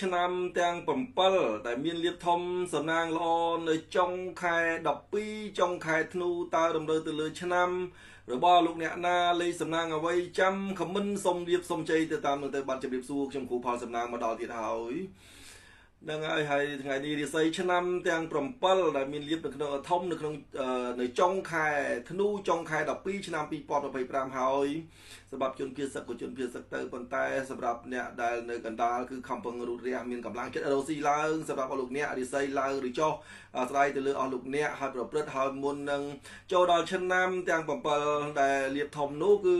ឆ្នាំទាំង7ដែលមានលៀបធំសំណាងល្អនៅចុងខែ12ចុងខែធ្នូតើរំលើទៅលើឆ្នាំរបស់លោកអ្នកណាលេខសំណាងអ្វីចាំខមមិនសុំលៀបសុំជ័យទៅតាមនឹងទៅបាត់ជម្រាបសួរខ្ញុំគ្រូផលសំណាងមកដល់ទៀតហើយនឹងហើយថ្ងៃនេះរាសីឆ្នាំទាំង7ដែលមានលៀបនៅក្នុងធំនៅក្នុងនៅចុងខែធ្នូចុងខែ12ឆ្នាំ2025ហើយសម្រាប់ជនភៀសសឹកក៏ជនភៀសសឹកទៅប៉ុន្តែសម្រាប់អ្នកដែលនៅកណ្ដាលគឺខំពឹងរូតរះមានកម្លាំងចិត្តរស់ស៊ីឡើងសម្រាប់អស់លោកអ្នករាសីឡើងឬចុះអាស្រ័យទៅលើអស់លោកអ្នកហើយប្រព្រឹត្តហើយមុននឹងចូលដល់ឆ្នាំទាំង7ដែលលៀបធំនោះគឺ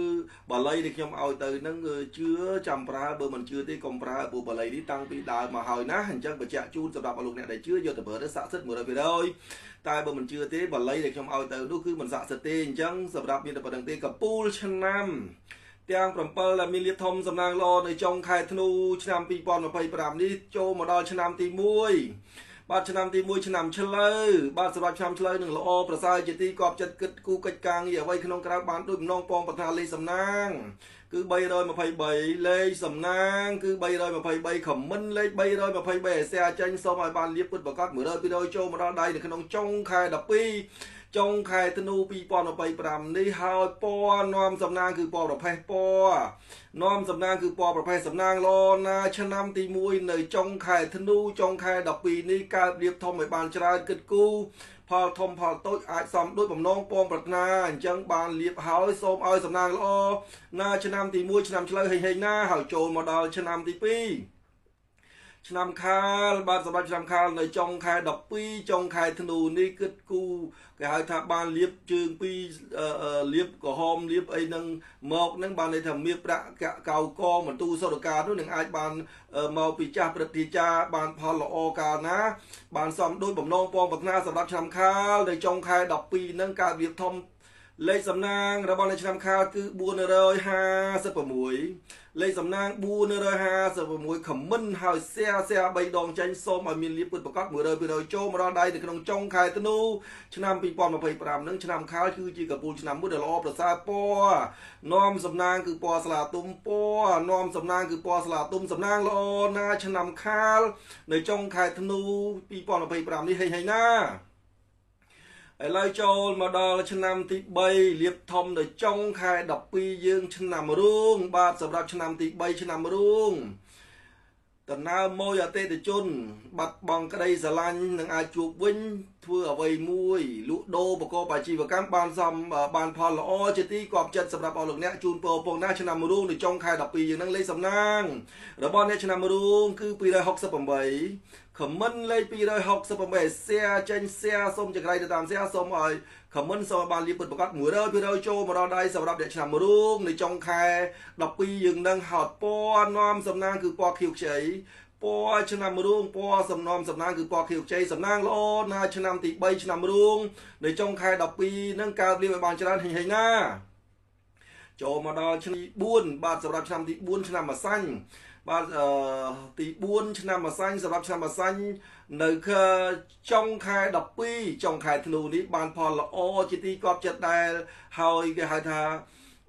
បាលីដែលខ្ញុំឲ្យទៅនឹងគឺជឿចាំប្រើបើមិនជឿទេកុំប្រើព្រោះបាលីនេះតាំងពីដើមមកហើយណាអញ្ចឹងបញ្ជាក់ជូនសម្រាប់អស់លោកអ្នកដែលជឿយកទៅប្រើទៅស័ក្តិសិទ្ធិ 100%តែបើមិនជឿទេបាលីដែលខ្ញុំឲ្យទៅនោះគឺមិនស័ក្តិសិទ្ធិទេអញ្ចឹងសម្រាប់មានតែប៉ុណ្្នឹងទេកពូលឆ្នាំទាំង7ដែលមានលៀបធំសំណាងល្អនៅចុងខែធ្នូឆ្នាំ2025នេះចូលមកដល់ឆ្នាំទី1បាទឆ្នាំទី1ឆ្នាំឆ្លូវបាទសម្រាប់ឆ្នាំឆ្លូវនឹងល្អប្រសើរជាទីកប់ចិត្តគិតគូកិច្ចការងារអ្វីក្នុងក្រៅបានដូចម្ដងពងប្រាថ្នាលេខសំណាងគឺ323លេខសំណាងគឺ323ខមមិនលេខ323ឲ្យแชร์ចេញសូមឲ្យបានលៀបពុតប្រកាស 100% ចូលមកដល់ដៃនៅក្នុងចុងខែ12ចុងខែធ្នូ2025នេះហើយពណ៌នាំសំណាងគឺពណ៌ប្រផេះពណ៌នាំសំណាងគឺពណ៌ប្រផេះសំណាងល្អណាឆ្នាំទី1នៅចុងខែធ្នូចុងខែ12នេះកើតលៀបធំឲ្យបានច្រើនគិតគូរផលធំផលតូចអាចសំដូចបំណងពងប្រាថ្នាអញ្ចឹងបានលៀបហើយសូមឲ្យសំណាងល្អណាឆ្នាំទី1ឆ្នាំឆ្លូវហេងណាហើយចូលមកដល់ឆ្នាំទី2ឆ្នាំខាលបាទសម្រាប់ឆ្នាំខាលនៅចុងខែ12ចុងខែធ្នូនេះគិតគូគេហៅថាបានលៀបជើងពីលៀបក្រហមលៀបអីហ្នឹងមកហ្នឹងបានន័យថាមាសប្រាក់កៅកបន្ទូសុរកានោះនឹងអាចបានមកពីចាស់ព្រឹទ្ធាចារ្យបានផលល្អកាលណាបានសំដូចបំណងពងប្រាថ្នាសម្រាប់ឆ្នាំខាលនៅចុងខែ12ហ្នឹងកើតលៀបធំលេខសំណាងរបស់នៅឆ្នាំខាលគឺ456លេខសំណាង456ខមមិនហើយแชร์3ដងចេញសូមឲ្យមានលៀបពុតប្រកាស 100% ចូលមកដល់ដៃនៅក្នុងចុងខែធ្នូឆ្នាំ2025នឹងឆ្នាំខាលគឺជាកពូលឆ្នាំមួយដែលល្អប្រសើរពណ៌នាំសំណាងគឺពណ៌ស្លាទុំពណ៌នាំសំណាងគឺពណ៌ស្លាទុំសំណាងល្អណាឆ្នាំខាលនៅចុងខែធ្នូ2025នេះហេងណាឥឡូវចូលមកដល់ឆ្នាំទី3លៀបធំនៅចុងខែ12យើងឆ្នាំរួងបាទសម្រាប់ឆ្នាំទី3ឆ្នាំរួងតើមួយអតិថិជនបាត់បង់ក្តីស្រឡាញ់នឹងអាចជួបវិញធ្វើអ្វីមួយលក់ដូរប្រកបអាជីវកម្មបានផលល្អជាទីគាប់ចិត្តសម្រាប់អស់លោកអ្នកជូនពរពងណាឆ្នាំរួងនៅចុងខែ12យើងនឹងលេខសំណាងរបស់អ្នកឆ្នាំរួងគឺ268ខមមិនលេខ268แชร์ចេញแชร์សូមចង្រៃទៅតាមแชร์សូមឲ្យខមមិនសូមបានលៀបពុតប្រកាស 100% ចូលមកដល់ដៃសម្រាប់អ្នកឆ្នាំរួងនៅចុងខែ12យើងនឹងហោតពណ៌នាំសំណាងគឺពណ៌ខៀវខ្ចីពណ៌ឆ្នាំរួងពណ៌សំណសំណាងគឺពណ៌ខៀវខ្ចីសំណាងល្អណាឆ្នាំទី3ឆ្នាំរួងនៅចុងខែ12នឹងកើតលៀបឲ្យបានច្រើនហេងណាចូលមកដល់ឆ្នាំទី4បាទសម្រាប់ឆ្នាំទី4ឆ្នាំម្សាញ់បាទទី4ឆ្នាំម្សាញ់សម្រាប់ឆ្នាំម្សាញ់នៅចុងខែ12ចុងខែធ្នូនេះបានផលល្អជាទីគាប់ចិត្តដែលហើយគេហៅថា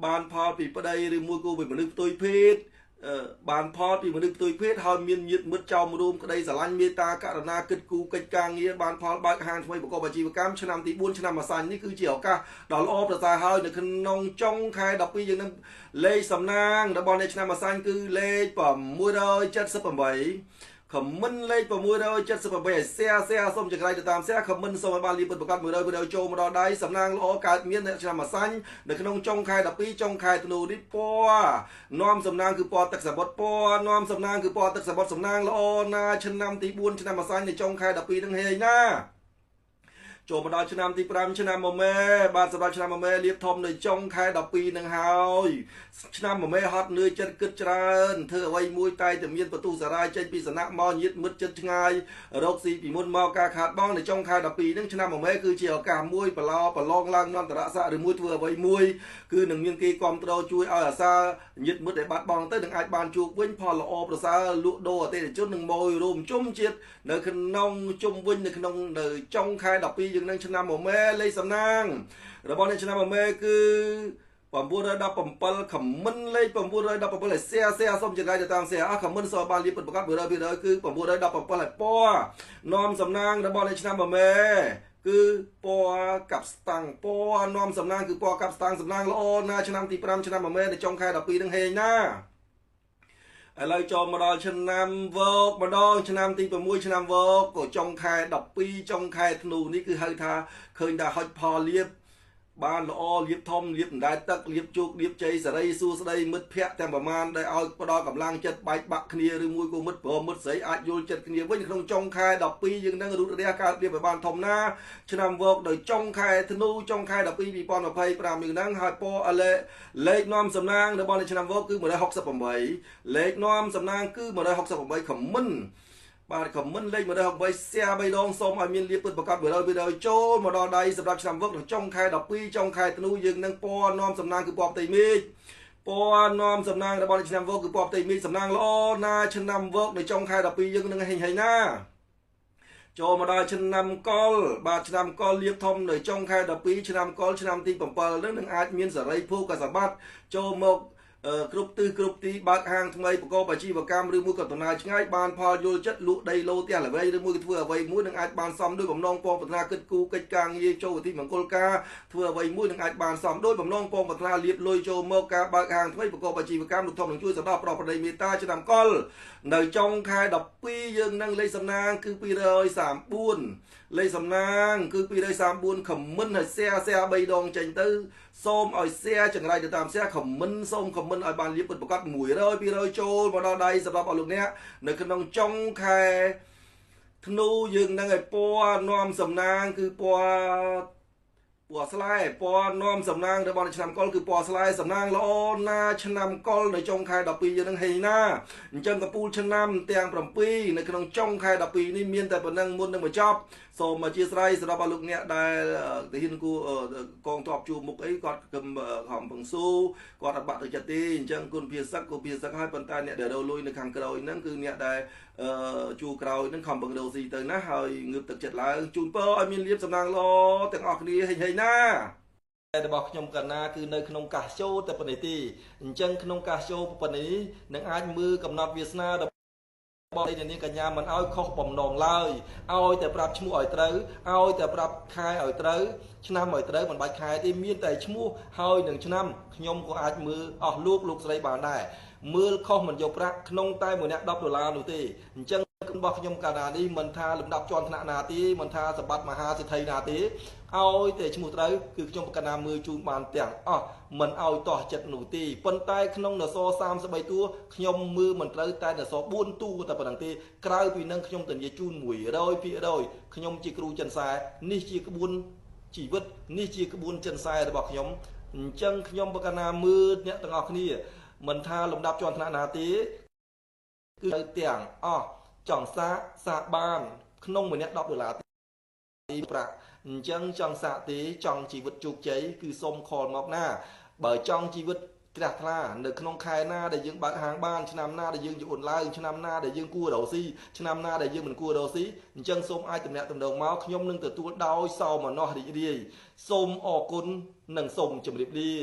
បានផលពីប្តីឬមួយគូពីមនុស្សផ្ទុយភេទបានផលពីមនុស្សផ្ទុយភេទហើយមានញាតិមិត្តចោមរួមក្តីស្រឡាញ់មេត្តាករុណាគិតគូកិច្ចការងារបានផលបើកហាងថ្មីប្រកបអាជីវកម្មឆ្នាំទី4ឆ្នាំម្សាញ់នេះគឺជាឱកាសដ៏ល្អប្រសើរហើយនៅក្នុងចុងខែ12យើងនឹងលេខសំណាងរបស់អ្នកឆ្នាំម្សាញ់គឺលេខ678ខមមិនលេខ678ឲ្យแชร์សូមចង្រៃទៅតាមแชร์ខមមិនសូមឲ្យបានលៀបពុតប្រកាស 100% ចូលមកដល់ដៃសំណាងល្អកើតមានអ្នកឆ្នាំម្សាញ់នៅក្នុងចុងខែ12ចុងខែធ្នូនេះពណ៌នាំសំណាងគឺពណ៌ទឹកសមុទ្រពណ៌នាំសំណាងគឺពណ៌ទឹកសមុទ្រសំណាងល្អណាឆ្នាំទី4ឆ្នាំម្សាញ់នៅចុងខែ12នឹងហេងណាចូលមកដល់ឆ្នាំទី5ឆ្នាំមមេបាទសម្រាប់ឆ្នាំមមេលៀបធំនៅចុងខែ12នឹងហើយឆ្នាំមមេហត់នឿយចិត្តគិតច្រើនធ្វើអ្វីមួយតែមានបន្ទុសារាយចេញពីសំណាក់មកញាតិមិត្តចិត្តឆ្ងាយរកស៊ីពីមុនមកការខាតបង់នៅចុងខែ12នឹងឆ្នាំមមេគឺជាឱកាសមួយប្រឡងឡើងនន្តរស័ក្តិឬមួយធ្វើអ្វីមួយគឺនឹងមានគេគ្រប់គ្រងជួយឲ្យអាសាញាតិមិត្តដែលបាត់បង់ទៅនឹងអាចបានជួបវិញផលល្អប្រសើរលក់ដូរអតិថិជននឹងមករួមជុំជាតិនៅក្នុងជុំវិញនៅក្នុងនៅចុងខែ12យើងនឹងឆ្នាំមមេលេខសំណាងរបស់អ្នកឆ្នាំមមេគឺ 917ខមមិនលេខ917ឲ្យแซ่សូមចង្រៃទៅតាមแซ่ខមមិនសបានលៀបពិតប្រកប100%គឺ917ឲ្យពណ៌នាំសំណាងរបស់លេខឆ្នាំបមេគឺពណ៌កាប់ស្តាំងពណ៌នាំសំណាងគឺពណ៌កាប់ស្តាំងសំណាងល្អណាឆ្នាំទី5ឆ្នាំបមេនៅចុងខែ12នឹងហេងណាឥឡូវចូលមកដល់ឆ្នាំវកម្ដងឆ្នាំទី6ឆ្នាំវកក៏ចុងខែ12ចុងខែធ្នូនេះគឺហៅថាឃើញថាហុចផលលៀបបានល្អលៀបធំលៀបអណ្ដែតទឹកលៀបជោគលៀបជ័យសេរីសួស្តីមិត្តភ័ក្តិទាំងប្រមាណដែលឲ្យផ្ដល់កម្លាំងចិត្តបែកបាក់គ្នាឬមួយក៏មិត្តព្រមមិត្តស្រីអាចយល់ចិត្តគ្នាវិញក្នុងចុងខែ12យើងនឹងរូតរះកើតលៀបឲ្យបានធំណាឆ្នាំវកដោយចុងខែធ្នូចុងខែ12 2025យើងនឹងហើយពណ៌លេខនាំសំណាងរបស់ឆ្នាំវកគឺ168លេខនាំសំណាងគឺ168ខមមិនបាទខមមិនលេខ168แซ่3ដងសូមឲ្យមានលៀបពិតប្រកប100%ចូលមកដល់ដៃសម្រាប់ឆ្នាំវឹកនៅចុងខែ12ចុងខែធ្នូយើងនឹងពណ៌នាំសំណាងគឺពណ៌ផ្ទៃមេឃពណ៌នាំសំណាងរបស់ឆ្នាំវឹកគឺពណ៌ផ្ទៃមេឃសំណាងល្អណាឆ្នាំវឹកនៅចុងខែ12យើងនឹងហេងហេងណាចូលមកដល់ឆ្នាំកុលបាទឆ្នាំកុលលៀបធំនៅចុងខែ12ឆ្នាំកុលឆ្នាំទី7នឹងអាចមានសេរីភោគសម្បត្តិចូលមកគ្រប់ទិសគ្រប់ទីបើកហាងថ្មីប្រកបអាជីវកម្មឬមួយក៏ដំណើរឆ្ងាយបានផលយល់ចិត្តលក់ដីឡូផ្ទះល្វែងឬមួយក៏ធ្វើអ្វីមួយនឹងអាចបានសមដោយបំណងពងប្រាថ្នាគិតគូរកិច្ចការងារចូលវិធីមង្គលការធ្វើអ្វីមួយនឹងអាចបានសមដោយបំណងពងប្រាថ្នាលៀបលុយចូលមកការបើកហាងថ្មីប្រកបអាជីវកម្មលោកធំនឹងជួយសម្រាប់ប្រោះប្រដីមេត្តាឆ្នាំកុលនៅចុងខែ12យើងនឹងលេខសំណាងគឺ234លេខសំណាងគឺ234ខមមិនឲ្យแซ่3ដងចេញទៅសូមឲ្យแซ่ចង្រៃទៅតាមแซ่ខមមិនសូមខមមិនឲ្យបានលៀបពិតប្រកប100 200ចូលមកដល់ដៃសម្រាប់អស់លោកអ្នកនៅក្នុងចុងខែធ្នូយើងនឹងឲ្យពណ៌នាំសំណាងគឺពណ៌ស្លែពណ៌នាំសំណាងរបស់ឆ្នាំកុលគឺពណ៌ស្លែសំណាងល្អណាឆ្នាំកុលនៅចុងខែ12យើងនឹងហេងណាអញ្ចឹងកពូលឆ្នាំទាំង7នៅក្នុងចុងខែ12នេះមានតែប៉ុណ្ណឹងមុននឹងបញ្ចប់សូមអធិស្ឋានសម្រាប់លោកអ្នកដែលទាហានគូកងទ័ពជួមុខអីគាត់គំខំពងស៊ូគាត់អត់បាក់ទៅចិត្តទេអញ្ចឹងគុណភាសឹកហើយប៉ុន្តែអ្នកដែលរលួយនៅខាងក្រោយហ្នឹងគឺអ្នកដែលជួក្រោយហ្នឹងខំពងរោស៊ីទៅណាហើយងើបទឹកចិត្តឡើងជូនពរឲ្យមានលៀបសំណាងល្អទាំងអស់គ្នាហេងហេងណារបស់ខ្ញុំកណាគឺនៅក្នុងកាសជោតែប៉ុណ្ណេះទេអញ្ចឹងក្នុងកាសជោប៉ុណ្ណេះនឹងអាចមើលកំណត់វាសនាបងឯនាងកញ្ញាមិនឲ្យខុសបំណងឡើយឲ្យតែប្រាប់ឈ្មោះឲ្យត្រូវឲ្យតែប្រាប់ខែឲ្យត្រូវឆ្នាំឲ្យត្រូវមិនបាច់ខែទេមានតែឈ្មោះហើយនឹងឆ្នាំខ្ញុំក៏អាចមើលអស់លោកស្រីបានដែរមើលខុសមិនយកប្រាក់ក្នុងតែមួយអ្នក$10នោះទេអញ្ចឹងរបស់ខ្ញុំកាលណានេះមិនថាលំដាប់ជាន់ថ្នាក់ណាទេមិនថាសម្បត្តិមហាសេដ្ឋីណាទេឲ្យតែឈ្មោះត្រូវគឺខ្ញុំកណាមើលជូនបានទាំងអស់មិនឲ្យតោះចិត្តនោះទេប៉ុន្តែក្នុងនស33តួខ្ញុំមើលមិនត្រូវតែនស4តួតែប៉ុណ្ណឹងទេក្រៅពីនឹងខ្ញុំធានាជូន100%ខ្ញុំជាគ្រូចិនសែនេះជាក្បួនជីវិតនេះជាក្បួនចិនសែរបស់ខ្ញុំអញ្ចឹងខ្ញុំបកណាមើលអ្នកទាំងអស់គ្នាមិនថាលំដាប់ជាន់ថ្នាក់ណាទេគឺទៅទាំងអស់ចង់សាកបានក្នុងមួយអ្នក$10ទីប្រាក់អញ្ចឹងចង់សាកទេចង់ជីវិតជោគជ័យគឺសុំខលមកណាបើចង់ជីវិតក្រាស់ថ្លានៅក្នុងខែណាដែលយើងបើកហាងបានឆ្នាំណាដែលយើងជាអ៊ុនឡាញឆ្នាំណាដែលយើងគួររកស៊ីឆ្នាំណាដែលយើងមិនគួររកស៊ីអញ្ចឹងសូមអាចតំណាក់តំណងមកខ្ញុំនឹងទទួលដោយសោមនស្សរីករាយសូមអរគុណនិងសូមជម្រាបលា